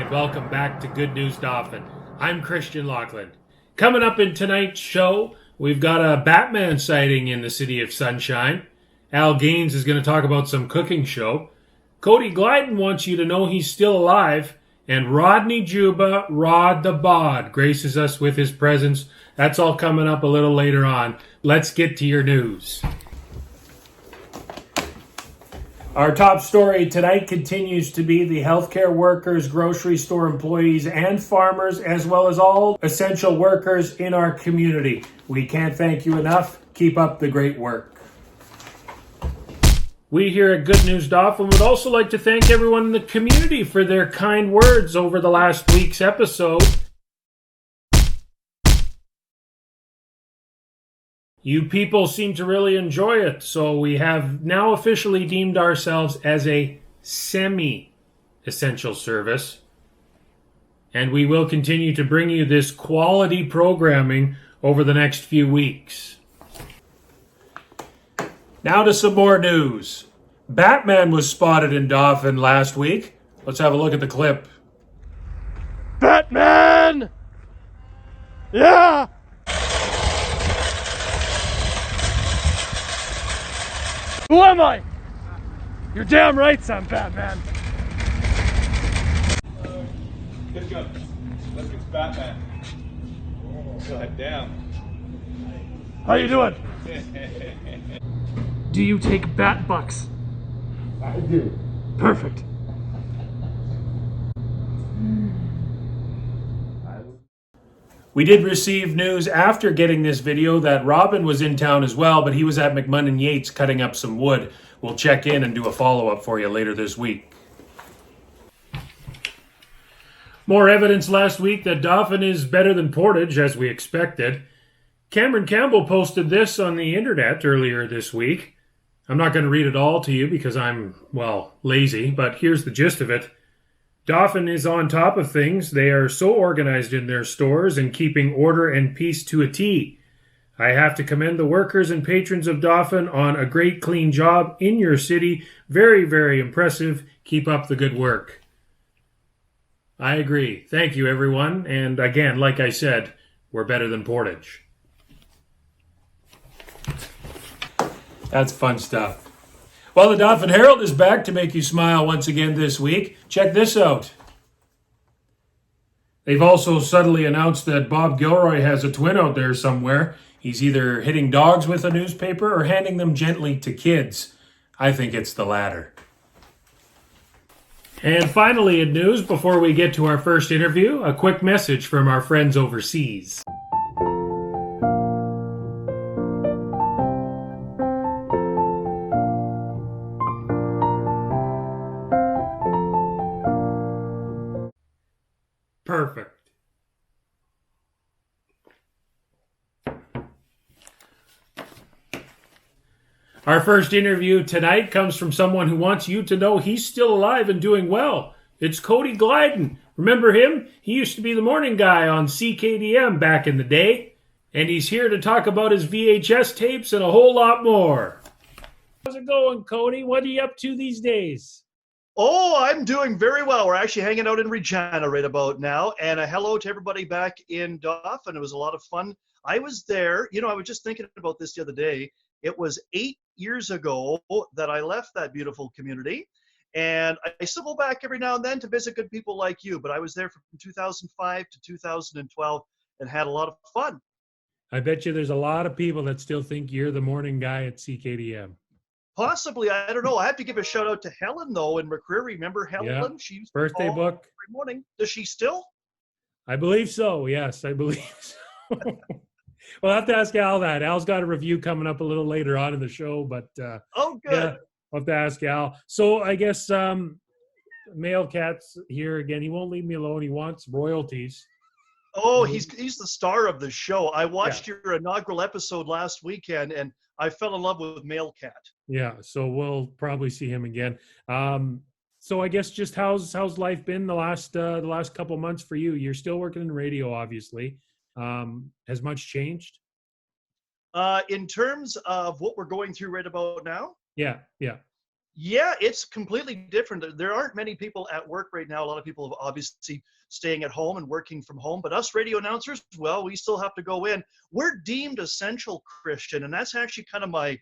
and welcome back to Good News Dauphin. I'm Christian Lachlan. Coming up in tonight's show, we've got a Batman sighting in the City of Sunshine. Al Gaines is going to talk about some cooking show. Cody Glidin wants you to know he's still alive. And Rodney Joopa, Rod the Bod, graces us with his presence. That's all coming up a little later on. Let's get to your news. Our top story tonight continues to be the healthcare workers, grocery store employees, and farmers, as well as all essential workers in our community. We can't thank you enough. Keep up the great work. We here at Good News Dauphin would also like to thank everyone in the community for their kind words over the last week's episode. You people seem to really enjoy it, so we have now officially deemed ourselves as a semi-essential service. And we will continue to bring you this quality programming over the next few weeks. Now to some more news. Batman was spotted in Dauphin last week. Let's have a look at the clip. Batman! Yeah! Who am I? You're damn right, I'm Batman. Good job. Look, it's Batman. God damn. How you doing? Do you take bat bucks? I do. Perfect. We did receive news after getting this video that Robin was in town as well, but he was at McMunn & Yates cutting up some wood. We'll check in and do a follow-up for you later this week. More evidence last week that Dauphin is better than Portage, as we expected. Cameron Campbell posted this on the internet earlier this week. I'm not going to read it all to you because I'm, lazy, but here's the gist of it. Dauphin is on top of things. They are so organized in their stores and keeping order and peace to a T. I have to commend the workers and patrons of Dauphin on a great clean job in your city. Very, very impressive. Keep up the good work. I agree. Thank you, everyone. And again, like I said, we're better than Portage. That's fun stuff. Well, the Dolphin Herald is back to make you smile once again this week. Check this out. They've also subtly announced that Bob Gilroy has a twin out there somewhere. He's either hitting dogs with a newspaper or handing them gently to kids. I think it's the latter. And finally in news, before we get to our first interview, a quick message from our friends overseas. Perfect. Our first interview tonight comes from someone who wants you to know he's still alive and doing well. It's Cody Glidin. Remember him? He used to be the morning guy on CKDM back in the day. And he's here to talk about his VHS tapes and a whole lot more. How's it going, Cody? What are you up to these days? Oh, I'm doing very well. We're actually hanging out in Regina right about now. And a hello to everybody back in Dauphin. It was a lot of fun. I was there. I was just thinking about this the other day. It was 8 years ago that I left that beautiful community. And I still go back every now and then to visit good people like you. But I was there from 2005 to 2012 and had a lot of fun. I bet you there's a lot of people that still think you're the morning guy at CKDM. Possibly, I don't know. I have to give a shout out to Helen though in McCreary. Remember Helen? Yeah. She used to Birthday call book. every morning. Does she still? I believe so. Yes, I believe so. We'll have to ask Al that. Al's got a review coming up a little later on in the show, but Oh, good. yeah, I'll have to ask Al. So I guess Male Cat's here again. He won't leave me alone. He wants royalties. Oh, he's the star of the show. I watched your inaugural episode last weekend, and I fell in love with Male Cat. Yeah, so we'll probably see him again. So I guess just how's life been the last couple months for you? You're still working in radio, obviously. Has much changed? In terms of what we're going through right about now? Yeah. Yeah, it's completely different. There aren't many people at work right now. A lot of people are obviously staying at home and working from home. But us radio announcers, well, we still have to go in. We're deemed essential, Christian, and that's actually kind of my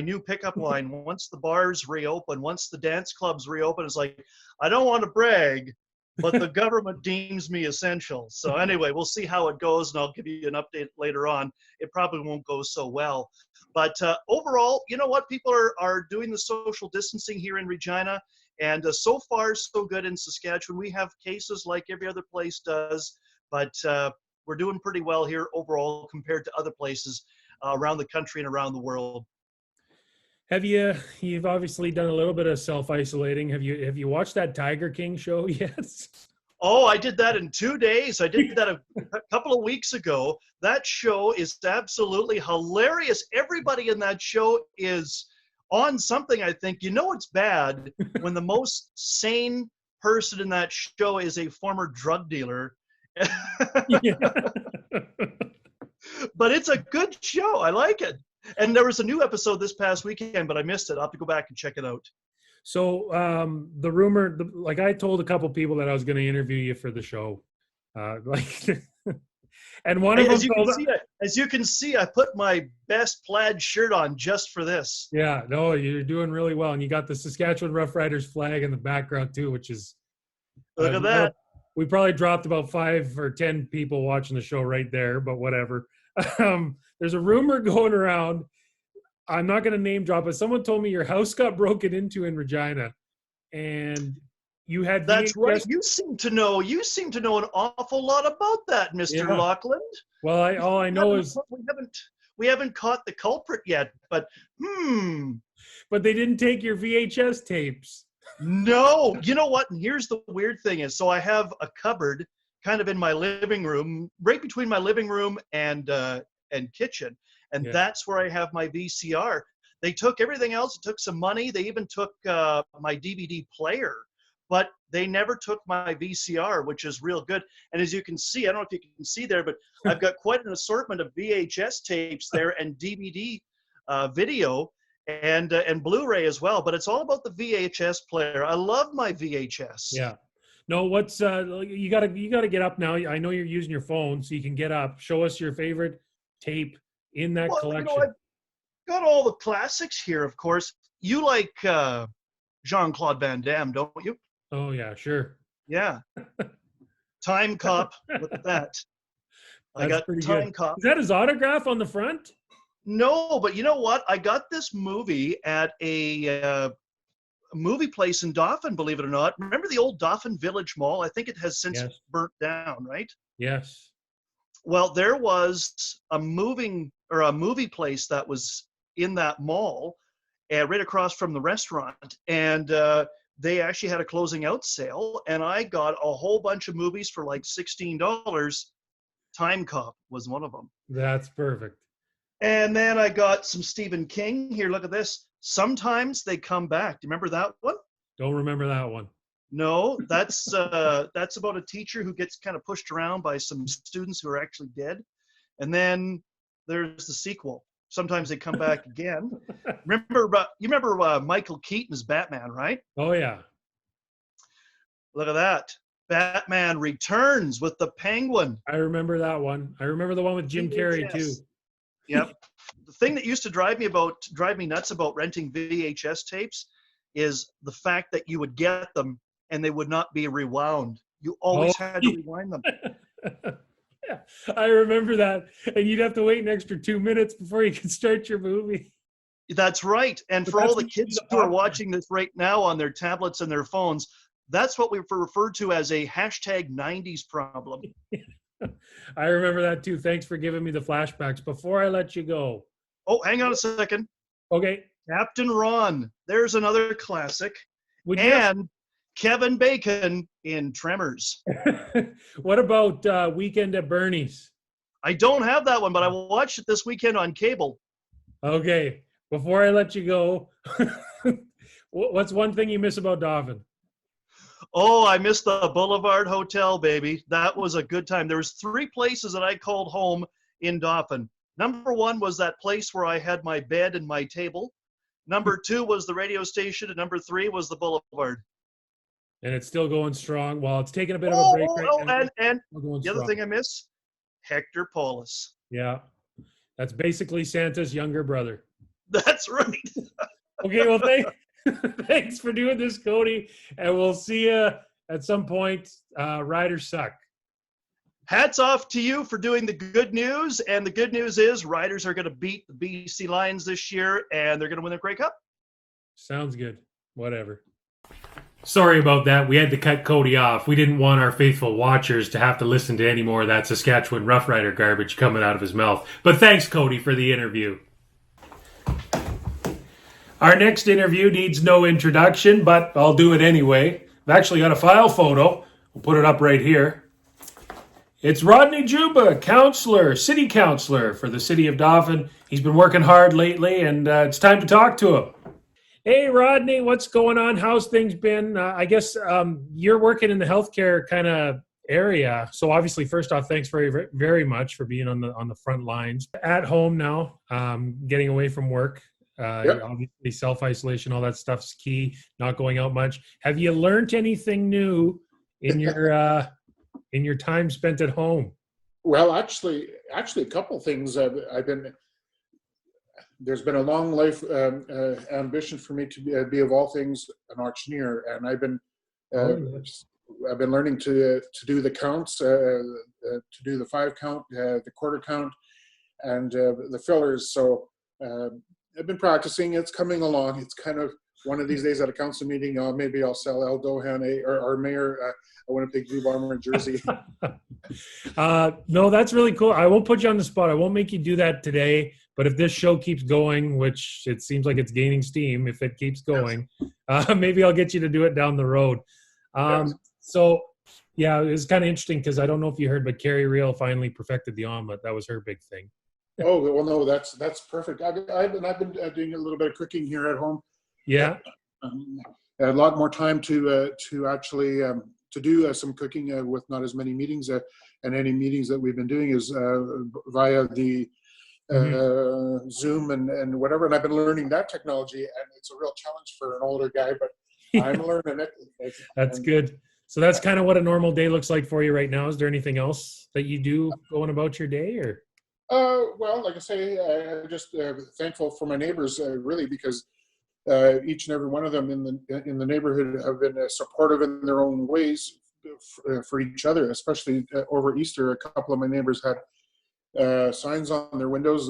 new pickup line. Once the bars reopen, once the dance clubs reopen, it's like, I don't want to brag, but the government deems me essential. So anyway, we'll see how it goes, and I'll give you an update later on. It probably won't go so well. But overall, you know what? People are doing the social distancing here in Regina, and so far, so good in Saskatchewan. We have cases like every other place does, but we're doing pretty well here overall compared to other places around the country and around the world. You've obviously done a little bit of self-isolating. Have you watched that Tiger King show yet? Oh, I did that in 2 days. I did that a couple of weeks ago. That show is absolutely hilarious. Everybody in that show is on something, I think. You know it's bad when the most sane person in that show is a former drug dealer. Yeah. But it's a good show. I like it. And there was a new episode this past weekend, but I missed it. I'll have to go back and check it out. So the rumor, like I told a couple people that I was going to interview you for the show, and one of them as you can see, I put my best plaid shirt on just for this. Yeah, no, you're doing really well, and you got the Saskatchewan Roughriders flag in the background too, which is look at that. We probably dropped about 5 or 10 people watching the show right there, but whatever. There's a rumor going around. I'm not going to name drop, but someone told me your house got broken into in Regina, and you had. That's right. You seem to know an awful lot about that, Mr. Loughlin. Well, all I know is we haven't caught the culprit yet, but But they didn't take your VHS tapes. No, you know what? And here's the weird thing is, so I have a cupboard kind of in my living room, right between my living room and kitchen. And that's where I have my VCR. They took everything else. It took some money. They even took my DVD player, but they never took my VCR, which is real good. And as you can see, I don't know if you can see there, but I've got quite an assortment of VHS tapes there and DVD video and Blu-ray as well. But it's all about the VHS player. I love my VHS. Yeah. No, what's you gotta get up now. I know you're using your phone, so you can get up. Show us your favorite tape in that collection. You know, I've got all the classics here, of course. You like Jean-Claude Van Damme, don't you? Oh yeah, sure. Yeah. Time Cop with that. I got Time Cop. Is that his autograph on the front? No, but you know what? I got this movie at a movie place in Dauphin, believe it or not. Remember the old Dauphin Village Mall? I think it has since burnt down, right? Yes. Well, there was a movie place that was in that mall, right across from the restaurant, and they actually had a closing out sale, and I got a whole bunch of movies for like $16. Time Cop was one of them. That's perfect. And then I got some Stephen King. Here, look at this. Sometimes They Come Back. Do you remember that one? Don't remember that one. No, that's about a teacher who gets kind of pushed around by some students who are actually dead. And then there's the sequel. Sometimes They Come Back Again. You remember Michael Keaton as Batman, right? Oh yeah. Look at that. Batman Returns with the Penguin. I remember that one. I remember the one with Jim Carrey too. Yep. The thing that used to drive me nuts about renting VHS tapes is the fact that you would get them and they would not be rewound. You always had to rewind them. Yeah, I remember that. And you'd have to wait an extra 2 minutes before you could start your movie. That's right. And for all the kids who are watching this right now on their tablets and their phones, that's what we refer to as a hashtag 90s problem. I remember that too. Thanks for giving me the flashbacks. Before I let you go. Oh, hang on a second. Okay. Captain Ron. There's another classic. And Kevin Bacon in Tremors. What about Weekend at Bernie's? I don't have that one, but I watched it this weekend on cable. Okay. Before I let you go, what's one thing you miss about Dauphin? Oh, I miss the Boulevard Hotel, baby. That was a good time. There was 3 places that I called home in Dauphin. Number 1 was that place where I had my bed and my table. Number 2 was the radio station, and number 3 was the Boulevard. And it's still going strong. Well, it's taking a bit of a break right now. And Still going the other strong. thing I miss, Hector Polis. Yeah. That's basically Santa's younger brother. That's right. Okay, well, thanks for doing this, Cody. And we'll see you at some point. Riders suck. Hats off to you for doing the good news. And the good news is Riders are going to beat the BC Lions this year, and they're going to win the Grey Cup. Sounds good. Whatever. Sorry about that. We had to cut Cody off. We didn't want our faithful watchers to have to listen to any more of that Saskatchewan Rough Rider garbage coming out of his mouth. But thanks, Cody, for the interview. Our next interview needs no introduction, but I'll do it anyway. I've actually got a file photo. We'll put it up right here. It's Rodney Joopa, Councillor, City Councillor for the City of Dauphin. He's been working hard lately, and it's time to talk to him. Hey, Rodney, what's going on? How's things been? I guess you're working in the healthcare kind of area. So obviously, first off, thanks very, very much for being on the front lines. At home now, getting away from work. Yep. Obviously, self-isolation, all that stuff's key. Not going out much. Have you learned anything new in your time spent at home? Well, actually, a couple things. There's been a long life ambition for me to be of all things an auctioneer, and I've been learning to do the counts, to do the 5 count, the quarter count, and the fillers. So I've been practicing. It's coming along. It's kind of one of these days at a council meeting. Maybe I'll sell El Dauphin or Mayor a Winnipeg Blue Bomber jersey. No, that's really cool. I won't put you on the spot. I won't make you do that today. But if this show keeps going, which it seems like it's gaining steam, if it keeps going, maybe I'll get you to do it down the road. Yes. So, yeah, it was kind of interesting because I don't know if you heard, but Carrie Reel finally perfected the omelet. That was her big thing. Oh, well, no, that's perfect. I've been doing a little bit of cooking here at home. Yeah. A lot more time to actually to do some cooking with not as many meetings, and any meetings that we've been doing is via the Zoom and whatever. And I've been learning that technology, and it's a real challenge for an older guy, but I'm learning it. That's good. So that's kind of what a normal day looks like for you right now. Is there anything else that you do going about your day, or? Well, like I say, I'm just thankful for my neighbors, really, because each and every one of them in the neighborhood have been supportive in their own ways for each other. Especially over Easter, a couple of my neighbors had signs on their windows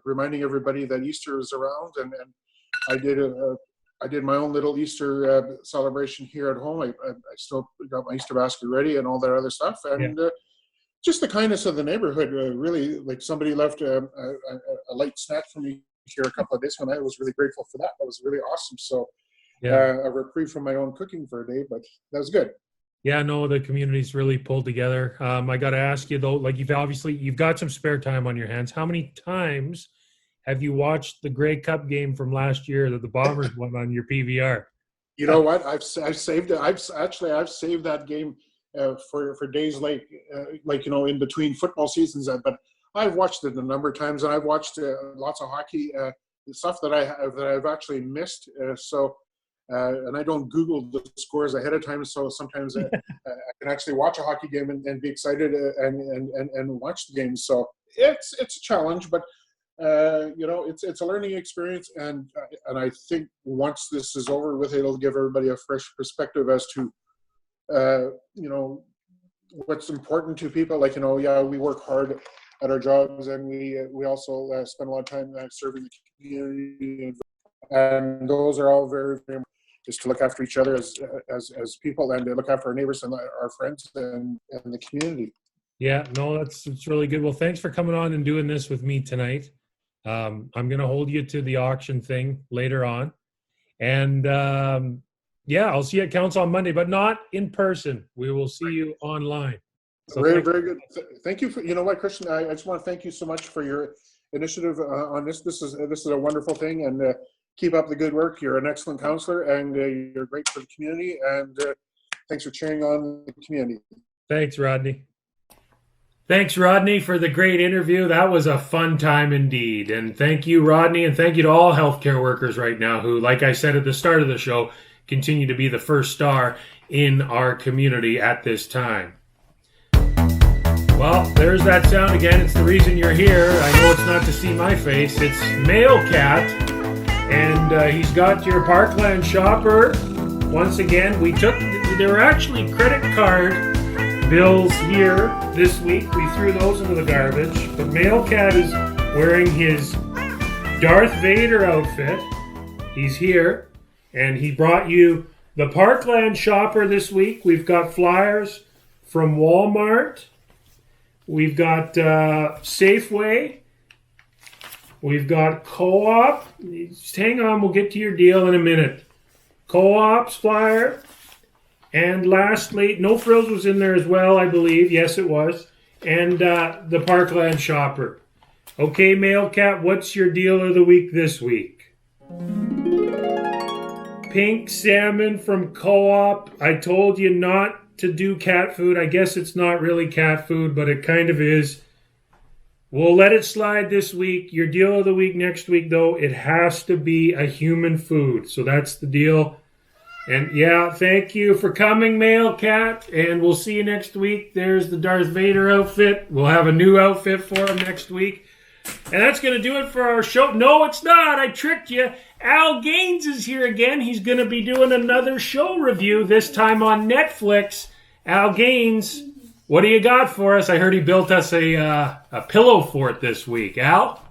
reminding everybody that Easter is around, and I did my own little Easter celebration here at home. I still got my Easter basket ready and all that other stuff, and just the kindness of the neighborhood. Really, like somebody left a light snack for me here a couple of days ago, and I was really grateful for that. That was really awesome. So a reprieve from my own cooking for a day, but that was good. Yeah, no, the community's really pulled together. I got to ask you though, like you've got some spare time on your hands. How many times have you watched the Grey Cup game from last year that the Bombers won on your PVR? You know what? I've saved it. I've saved that game for days like in between football seasons. But I've watched it a number of times, and I've watched lots of hockey stuff that I've actually missed. And I don't Google the scores ahead of time, so sometimes I can actually watch a hockey game and be excited and watch the game. So it's a challenge, but it's a learning experience, and I think once this is over with, it'll give everybody a fresh perspective as to what's important to people. Like, we work hard at our jobs, and we also spend a lot of time serving the community, and those are all very, very important, is to look after each other as people, and to look after our neighbors and our friends and the community. Yeah, no, it's really good. Well, thanks for coming on and doing this with me tonight. I'm going to hold you to the auction thing later on. And I'll see you at council on Monday, but not in person. We will see you online. So very, very good. Thank you for, Christian, I just want to thank you so much for your initiative on this. This is a wonderful thing, and keep up the good work. You're an excellent councillor, and you're great for the community, and thanks for cheering on the community. Thanks, Rodney. Thanks, Rodney, for the great interview. That was a fun time indeed. And thank you, Rodney, and thank you to all healthcare workers right now who, like I said at the start of the show, continue to be the first star in our community at this time. Well, there's that sound again. It's the reason you're here. I know it's not to see my face. It's Mail Cat, and he's got your Parkland shopper. Once again, there were actually credit card bills here this week. We threw those into the garbage. But Mail Cat is wearing his Darth Vader outfit. He's here, and he brought you the Parkland shopper this week. We've got flyers from Walmart. We've got Safeway. We've got Co-op. Just hang on, we'll get to your deal in a minute. Co-op's flyer. And lastly, No Frills was in there as well, I believe. Yes, it was. And the Parkland shopper. Okay, Mail Cat, what's your deal of the week this week? Pink salmon from Co-op. I told you not to do cat food. I guess it's not really cat food, but it kind of is. We'll let it slide this week. Your deal of the week next week, though, it has to be a human food. So that's the deal. And yeah, thank you for coming, Mail Cat. And we'll see you next week. There's the Darth Vader outfit. We'll have a new outfit for him next week. And that's going to do it for our show. No, it's not. I tricked you. Al Gaines is here again. He's going to be doing another show review, this time on Netflix. Al Gaines, what do you got for us? I heard he built us a pillow fort this week. Al?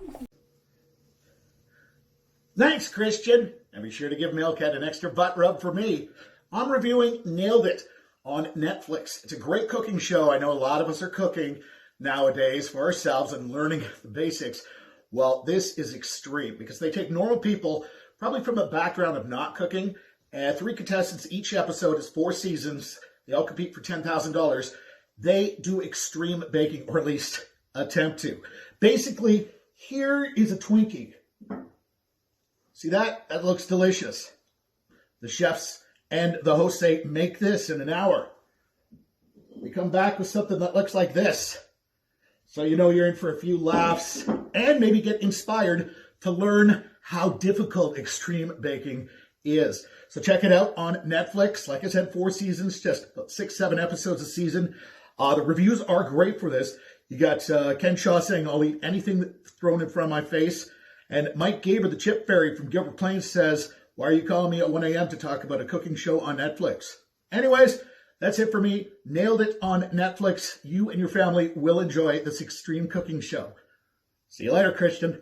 Thanks, Christian. And be sure to give Mailcat an extra butt rub for me. I'm reviewing Nailed It on Netflix. It's a great cooking show. I know a lot of us are cooking nowadays for ourselves and learning the basics. Well, this is extreme because they take normal people, probably from a background of not cooking, and 3 contestants. Each episode is 4 seasons. They all compete for $10,000. They do extreme baking, or at least attempt to. Basically, here is a Twinkie. See that? That looks delicious. The chefs and the hosts say, make this in an hour. We come back with something that looks like this. So you know you're in for a few laughs and maybe get inspired to learn how difficult extreme baking is. So check it out on Netflix. Like I said, 4 seasons, just 6-7 episodes a season. The reviews are great for this. You got Ken Shaw saying, I'll eat anything thrown in front of my face. And Mike Gaber, the Chip Fairy from Gilbert Plains, says, why are you calling me at 1 a.m. to talk about a cooking show on Netflix? Anyways, that's it for me. Nailed It on Netflix. You and your family will enjoy this extreme cooking show. See you later, Christian.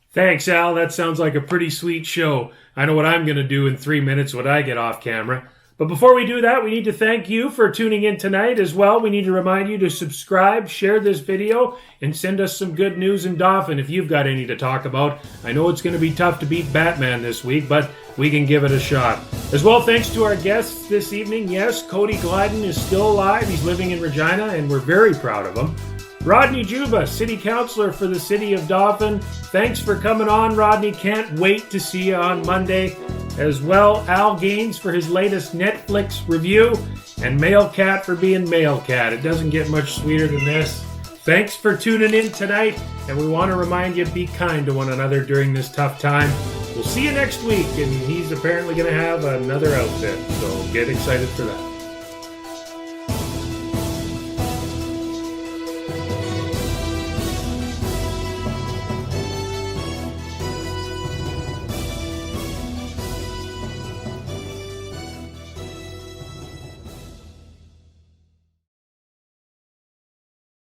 Thanks, Al. That sounds like a pretty sweet show. I know what I'm going to do in 3 minutes when I get off camera. But before we do that, we need to thank you for tuning in tonight as well. We need to remind you to subscribe, share this video, and send us some good news in Dauphin if you've got any to talk about. I know it's going to be tough to beat Batman this week, but we can give it a shot. As well, thanks to our guests this evening. Yes, Cody Glidin is still alive. He's living in Regina, and we're very proud of him. Rodney Joopa, City Councillor for the City of Dauphin. Thanks for coming on, Rodney. Can't wait to see you on Monday. As well, Al Gaines for his latest Netflix review. And Mail Cat for being Mail Cat. It doesn't get much sweeter than this. Thanks for tuning in tonight. And we want to remind you, be kind to one another during this tough time. We'll see you next week. And he's apparently going to have another outfit. So get excited for that.